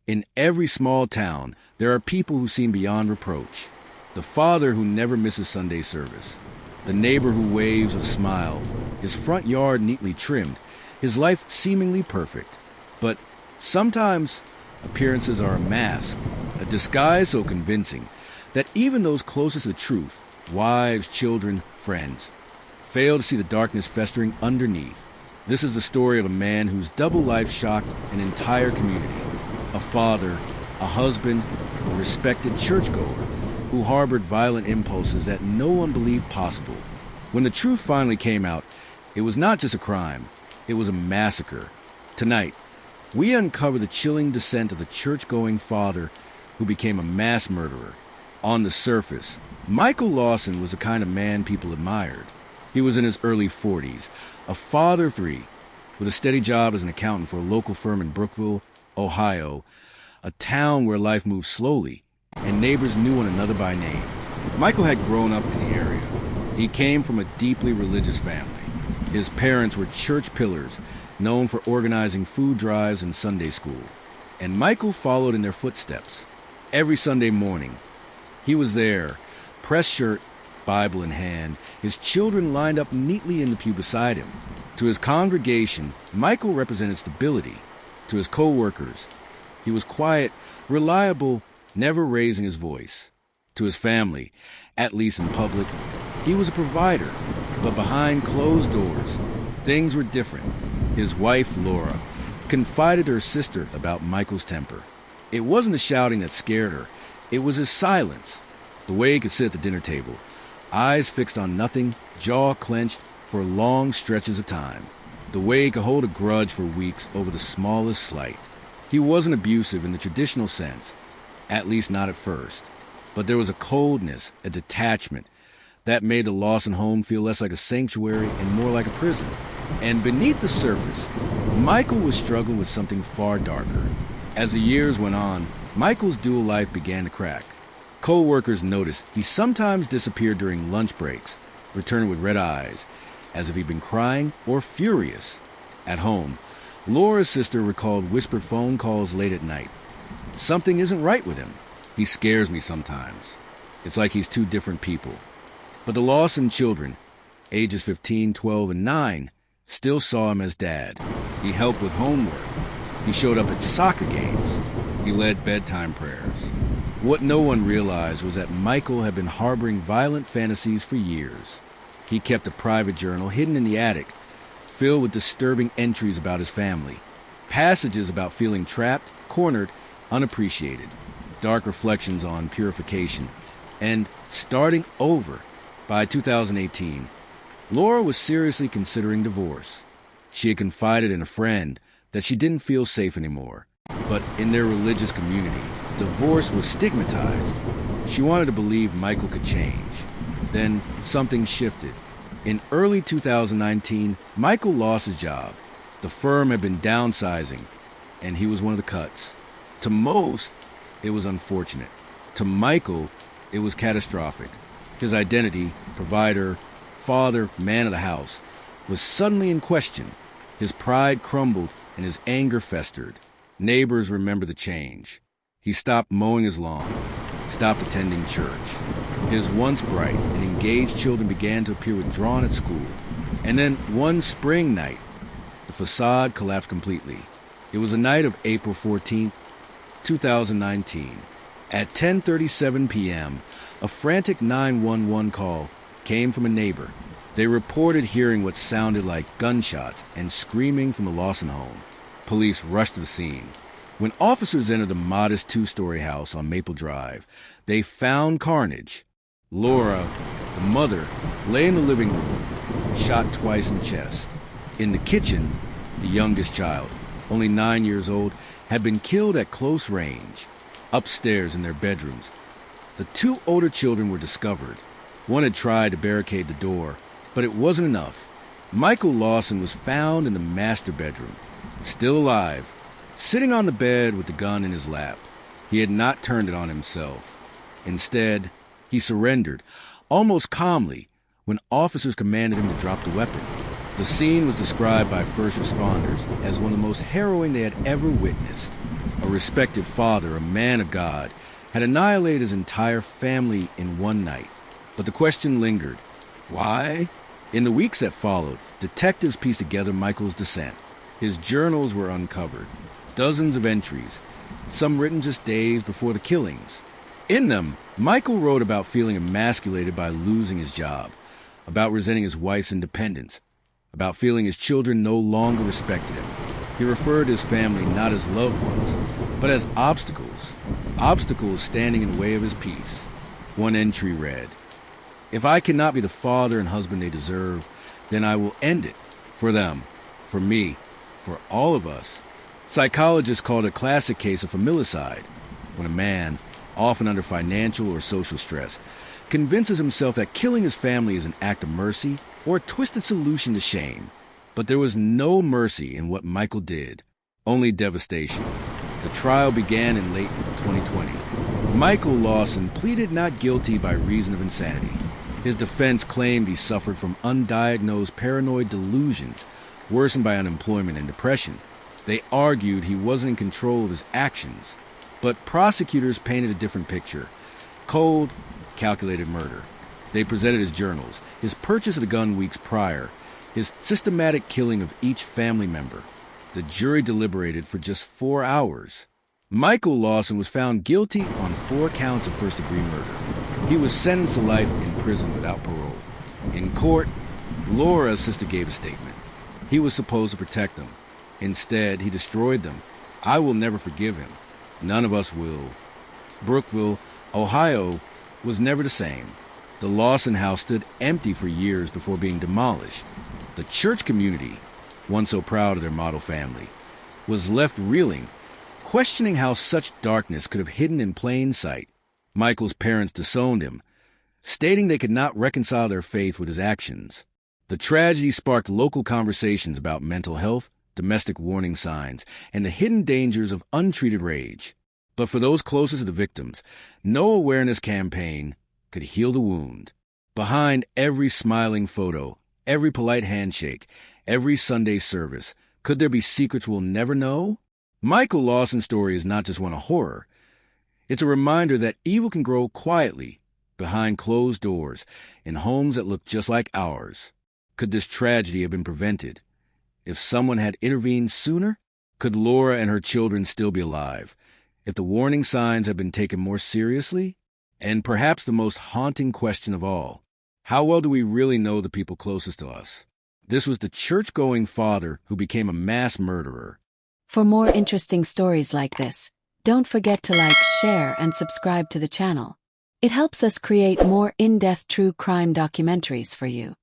In every small town, there are people who seem beyond reproach. The father who never misses Sunday service. The neighbor who waves a smile. His front yard neatly trimmed. His life seemingly perfect. But sometimes appearances are a mask, a disguise so convincing that even those closest to truth, wives, children, friends, fail to see the darkness festering underneath. This is the story of a man whose double life shocked an entire community. A father, a husband, a respected churchgoer who harbored violent impulses that no one believed possible. When the truth finally came out, it was not just a crime, it was a massacre. Tonight, we uncover the chilling descent of the church-going father who became a mass murderer. On the surface, Michael Lawson was the kind of man people admired. He was in his early 40s, a father of three, with a steady job as an accountant for a local firm in Brookville, Ohio, a town where life moved slowly, and neighbors knew one another by name. Michael had grown up in the area. He came from a deeply religious family. His parents were church pillars, known for organizing food drives and Sunday school. And Michael followed in their footsteps. Every Sunday morning, he was there, press shirt, Bible in hand, his children lined up neatly in the pew beside him. To his congregation, Michael represented stability. To his co-workers, he was quiet, reliable, never raising his voice. To his family, at least in public, he was a provider. But behind closed doors, things were different. His wife, Laura, confided to her sister about Michael's temper. It wasn't the shouting that scared her. It was his silence. The way he could sit at the dinner table, eyes fixed on nothing, jaw clenched for long stretches of time. The way he could hold a grudge for weeks over the smallest slight. He wasn't abusive in the traditional sense, at least not at first. But there was a coldness, a detachment, that made the Lawson home feel less like a sanctuary and more like a prison. And beneath the surface, Michael was struggling with something far darker. As the years went on, Michael's dual life began to crack. Co-workers noticed he sometimes disappeared during lunch breaks, returning with red eyes, as if he'd been crying or furious. At home, Laura's sister recalled whispered phone calls late at night. Something isn't right with him. He scares me sometimes. It's like he's two different people. But the Lawson children, ages 15, 12, and 9, still saw him as dad. He helped with homework. He showed up at soccer games. He led bedtime prayers. What no one realized was that Michael had been harboring violent fantasies for years. He kept a private journal hidden in the attic, filled with disturbing entries about his family, passages about feeling trapped, cornered, unappreciated, dark reflections on purification, and starting over. By 2018, Laura was seriously considering divorce. She had confided in a friend that she didn't feel safe anymore. But in their religious community, divorce was stigmatized. She wanted to believe Michael could change. Then something shifted. In early 2019, Michael lost his job. The firm had been downsizing, and he was one of the cuts. To most, it was unfortunate. To Michael, it was catastrophic. His identity, provider, father, man of the house, was suddenly in question. His pride crumbled and his anger festered. Neighbors remembered the change. He stopped mowing his lawn, stopped attending church. His once bright and engaged children began to appear withdrawn at school. And then one spring night, the facade collapsed completely. It was the night of April 14th, 2019. At 10:37 p.m., a frantic 911 call came from a neighbor. They reported hearing what sounded like gunshots and screaming from the Lawson home. Police rushed to the scene. When officers entered the modest two-story house on Maple Drive, they found carnage. Laura, the mother, lay in the living room, shot twice in the chest. In the kitchen, the youngest child, only 9 years old, had been killed at close range. Upstairs in their bedrooms, the two older children were discovered. One had tried to barricade the door, but it wasn't enough. Michael Lawson was found in the master bedroom, still alive, sitting on the bed with the gun in his lap. He had not turned it on himself. Instead, he surrendered, almost calmly, when officers commanded him to drop the weapon. The scene was described by first responders as one of the most harrowing they had ever witnessed. A respected father, a man of God, had annihilated his entire family in one night. But the question lingered. Why? In the weeks that followed, detectives pieced together Michael's descent. His journals were uncovered. Dozens of entries, some written just days before the killings. In them, Michael wrote about feeling emasculated by losing his job, about resenting his wife's independence, about feeling his children no longer respected him. He referred to his family not as loved ones, but as obstacles. Obstacles standing in the way of his peace. One entry read, "If I cannot be the father and husband they deserve, then I will end it. For them, for me, for all of us." Psychologists call it a classic case of familicide, when a man, often under financial or social stress, convinces himself that killing his family is an act of mercy or a twisted solution to shame. But there was no mercy in what Michael did, only devastation. The trial began in late 2020. Michael Lawson pleaded not guilty by reason of insanity. His defense claimed he suffered from undiagnosed paranoid delusions, worsened by unemployment and depression. They argued he wasn't in control of his actions, but prosecutors painted a different picture. Cold, calculated murder. They presented his journals, his purchase of the gun weeks prior, his systematic killing of each family member. The jury deliberated for just 4 hours. Michael Lawson was found guilty on 4 counts of first-degree murder. He was sentenced to life in prison without parole. In court, Laura's sister gave a statement. He was supposed to protect them. Instead, he destroyed them. I will never forgive him. None of us will. Brookville, Ohio, was never the same. The Lawson house stood empty for years before being demolished. The church community, once so proud of their model family, was left reeling, questioning how such darkness could have hidden in plain sight. Michael's parents disowned him, stating they could not reconcile their faith with his actions. The tragedy sparked local conversations about mental health, domestic warning signs, and the hidden dangers of untreated rage. But for those closest to the victims, no awareness campaign could heal the wound. Behind every smiling photo, every polite handshake, every Sunday service, could there be secrets we'll never know? Michael Lawson's story is not just one of horror. It's a reminder that evil can grow quietly, behind closed doors, in homes that look just like ours. Could this tragedy have been prevented? If someone had intervened sooner, could Laura and her children still be alive? If the warning signs had been taken more seriously? And perhaps the most haunting question of all, how well do we really know the people closest to us? This was the church-going father who became a mass murderer. For more interesting stories like this, don't forget to like, share, and subscribe to the channel. It helps us create more in-depth true crime documentaries for you.